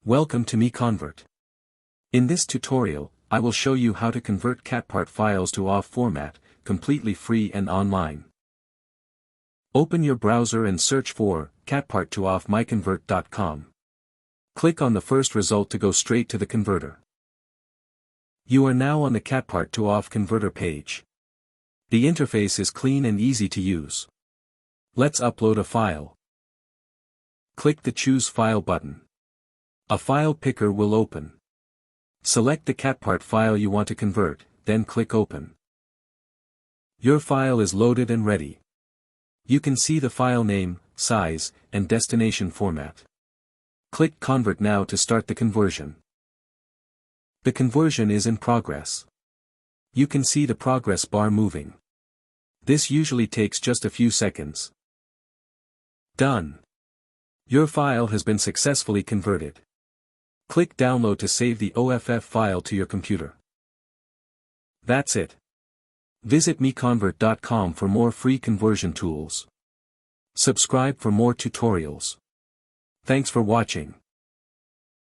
Welcome to MiConvert. In this tutorial, I will show you how to convert CATPART files to OFF format, completely free and online. Open your browser and search for CATPART to OFF MiConvert.com. Click on the first result to go straight to the converter. You are now on the CATPART to OFF converter page. The interface is clean and easy to use. Let's upload a file. Click the Choose File button. A file picker will open. Select the CATPART file you want to convert, then click Open. Your file is loaded and ready. You can see the file name, size, and destination format. Click Convert now to start the conversion. The conversion is in progress. You can see the progress bar moving. This usually takes just a few seconds. Done. Your file has been successfully converted. Click Download to save the OFF file to your computer. That's it. Visit MiConvert.com for more free conversion tools. Subscribe for more tutorials. Thanks for watching.